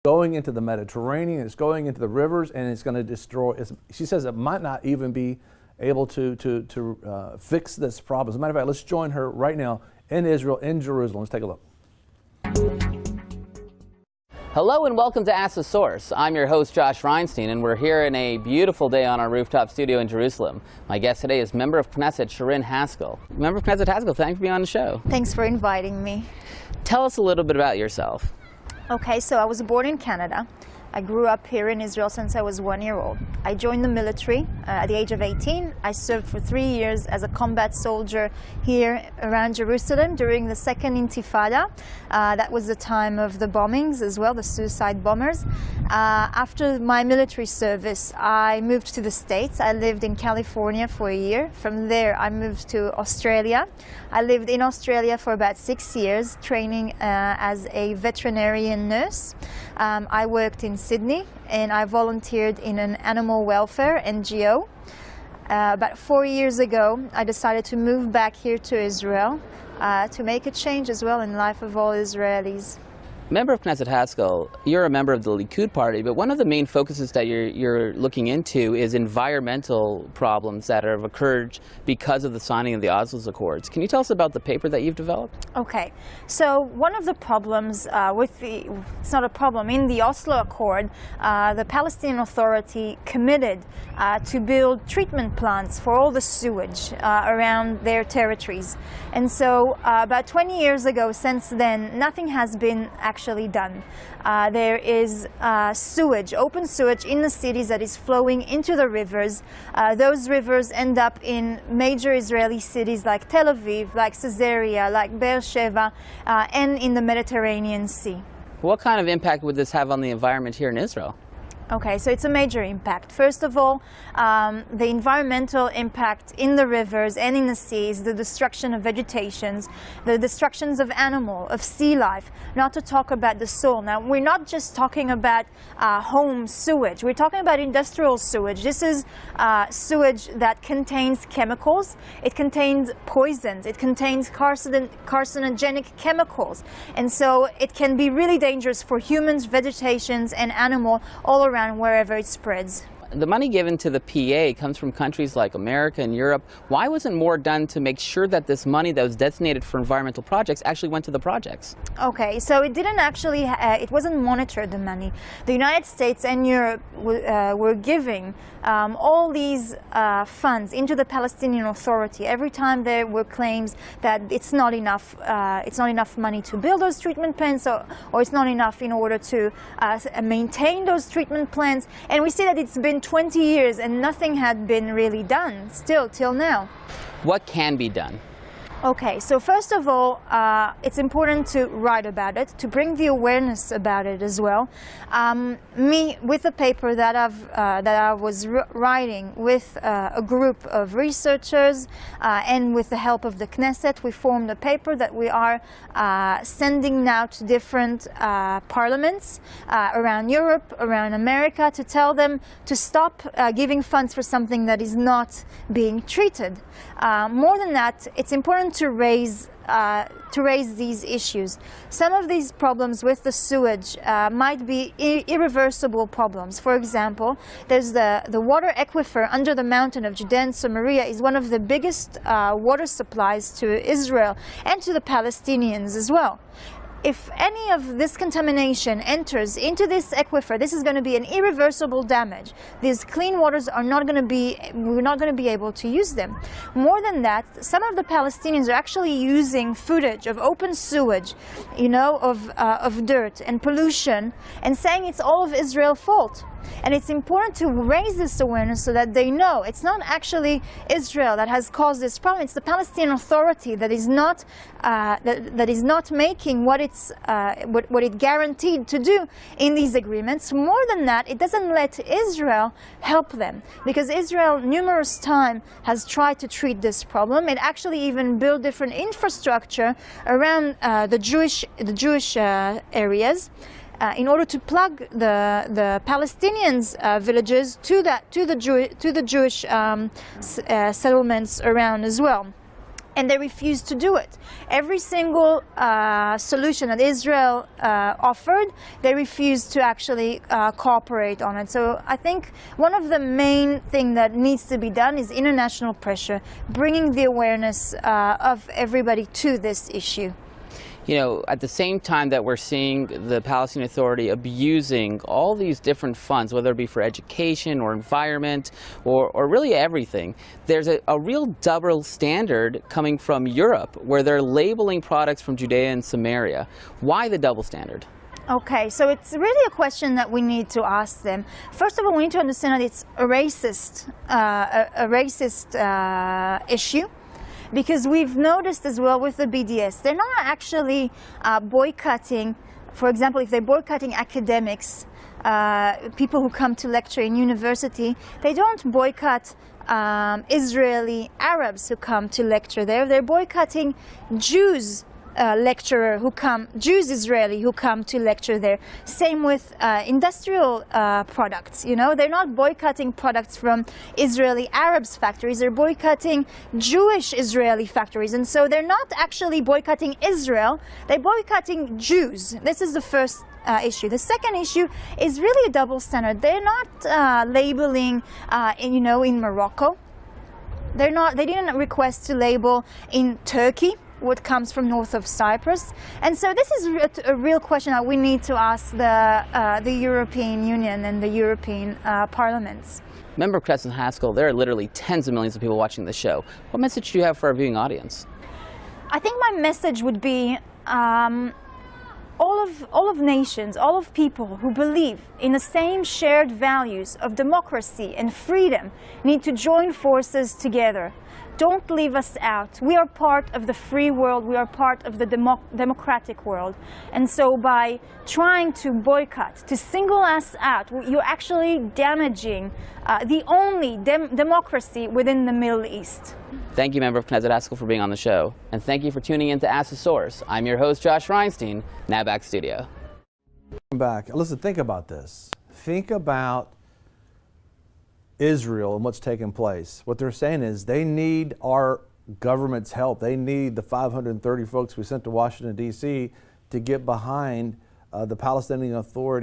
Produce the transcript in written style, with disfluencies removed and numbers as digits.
going into the Mediterranean, it's going into the rivers, and it's going to destroy. She says it might not even be able to fix this problem. As a matter of fact, let's join her right now in Israel, in Jerusalem. Let's take a look. Hello and welcome to Ask the Source. I'm your host, Josh Reinstein, and we're here in a beautiful day on our rooftop studio in Jerusalem. My guest today is Member of Knesset, Sharon Haskell. Member of Knesset Haskell, thanks for being on the show. Thanks for inviting me. Tell us a little bit about yourself. Okay, so I was born in Canada. I grew up here in Israel since I was 1 year old. I joined the military at the age of 18. I served for 3 years as a combat soldier here around Jerusalem during the second Intifada. That was the time of the bombings as well, the suicide bombers. After my military service, I moved to the States. I lived in California for a year. From there, I moved to Australia. I lived in Australia for about 6 years, training as a veterinarian nurse. I worked in Sydney, and I volunteered in an animal welfare NGO. About 4 years ago, I decided to move back here to Israel to make a change as well in the life of all Israelis. Member of Knesset Haskell, you're a member of the Likud party, but one of the main focuses that you're looking into is environmental problems that have occurred because of the signing of the Oslo Accords. Can you tell us about the paper that you've developed? Okay, so one of the problems it's not a problem, in the Oslo Accord, the Palestinian Authority committed to build treatment plants for all the sewage around their territories. And so about 20 years ago, since then, nothing has been actually done. There is sewage, open sewage in the cities that is flowing into the rivers. Those rivers end up in major Israeli cities like Tel Aviv, like Caesarea, like Beersheba, and in the Mediterranean Sea. What kind of impact would this have on the environment here in Israel? Okay, so it's a major impact. First of all, the environmental impact in the rivers and in the seas, the destruction of vegetations, the destructions of animal, of sea life, not to talk about the soil. Now, we're not just talking about home sewage, we're talking about industrial sewage. This is sewage that contains chemicals, it contains poisons, it contains carcinogenic chemicals. And so it can be really dangerous for humans, vegetations, and animal all around wherever it spreads. The money given to the PA comes from countries like America and Europe. Why wasn't more done to make sure that this money that was designated for environmental projects actually went to the projects? Okay, so it didn't actually, it wasn't monitored, the money. The United States and Europe were giving all these funds into the Palestinian Authority. Every time there were claims that it's not enough money to build those treatment plants, or it's not enough in order to maintain those treatment plants. And we see that it's been 20 years and nothing had been really done still till now. What can be done? Okay, so first of all, it's important to write about it, to bring the awareness about it as well. Me, with the paper that I was writing with a group of researchers and with the help of the Knesset, we formed a paper that we are sending now to different parliaments around Europe, around America, to tell them to stop giving funds for something that is not being treated. More than that, it's important to raise these issues. Some of these problems with the sewage might be irreversible problems. For example, there's the water aquifer under the mountain of Judea and Samaria is one of the biggest water supplies to Israel and to the Palestinians as well. If any of this contamination enters into this aquifer, this is going to be an irreversible damage. These clean waters are not going to be, we're not going to be able to use them. More than that, some of the Palestinians are actually using footage of open sewage, of dirt and pollution, and saying it's all of Israel's fault. And it's important to raise this awareness so that they know it's not actually Israel that has caused this problem. It's the Palestinian Authority that is not making what it guaranteed to do in these agreements. More than that, it doesn't let Israel help them, because Israel numerous times has tried to treat this problem. It actually even built different infrastructure around the Jewish areas. In order to plug the Palestinians' villages to the Jewish settlements around as well. and they refuse to do it. Every single solution that Israel offered, they refused to actually cooperate on it. So I think one of the main things that needs to be done is international pressure, bringing the awareness of everybody to this issue. You know, at the same time that we're seeing the Palestinian Authority abusing all these different funds, whether it be for education or environment or really everything, there's a real double standard coming from Europe where they're labeling products from Judea and Samaria. Why the double standard? Okay, so it's really a question that we need to ask them. First of all, we need to understand that it's a racist issue. Because we've noticed as well with the BDS, they're not actually boycotting, for example, if they're boycotting academics, people who come to lecture in university, they don't boycott Israeli Arabs who come to lecture there. They're boycotting Jews Jews Israeli who come to lecture there. Same with industrial products. You know, they're not boycotting products from Israeli Arabs factories. They're boycotting Jewish Israeli factories, and so they're not actually boycotting Israel. They're boycotting Jews. This is the first issue. The second issue is really a double standard. They're not labeling, in Morocco. They didn't request to label in Turkey what comes from north of Cyprus. And so this is a real question that we need to ask the European Union and the European parliaments. Member President Haskell, there are literally tens of millions of people watching the show. What message do you have for our viewing audience? I think my message would be all of nations, all of people who believe in the same shared values of democracy and freedom need to join forces together. Don't leave us out. We are part of the free world. We are part of the democratic world. And so by trying to boycott, to single us out, you're actually damaging the only democracy within the Middle East. Thank you, Member of Knesset Haskell, for being on the show. And thank you for tuning in to Ask the Source. I'm your host, Josh Reinstein, now back studio. Back. Listen, think about this. Think about Israel and what's taking place. What they're saying is they need our government's help. They need the 530 folks we sent to Washington, D.C. to get behind the Palestinian Authority.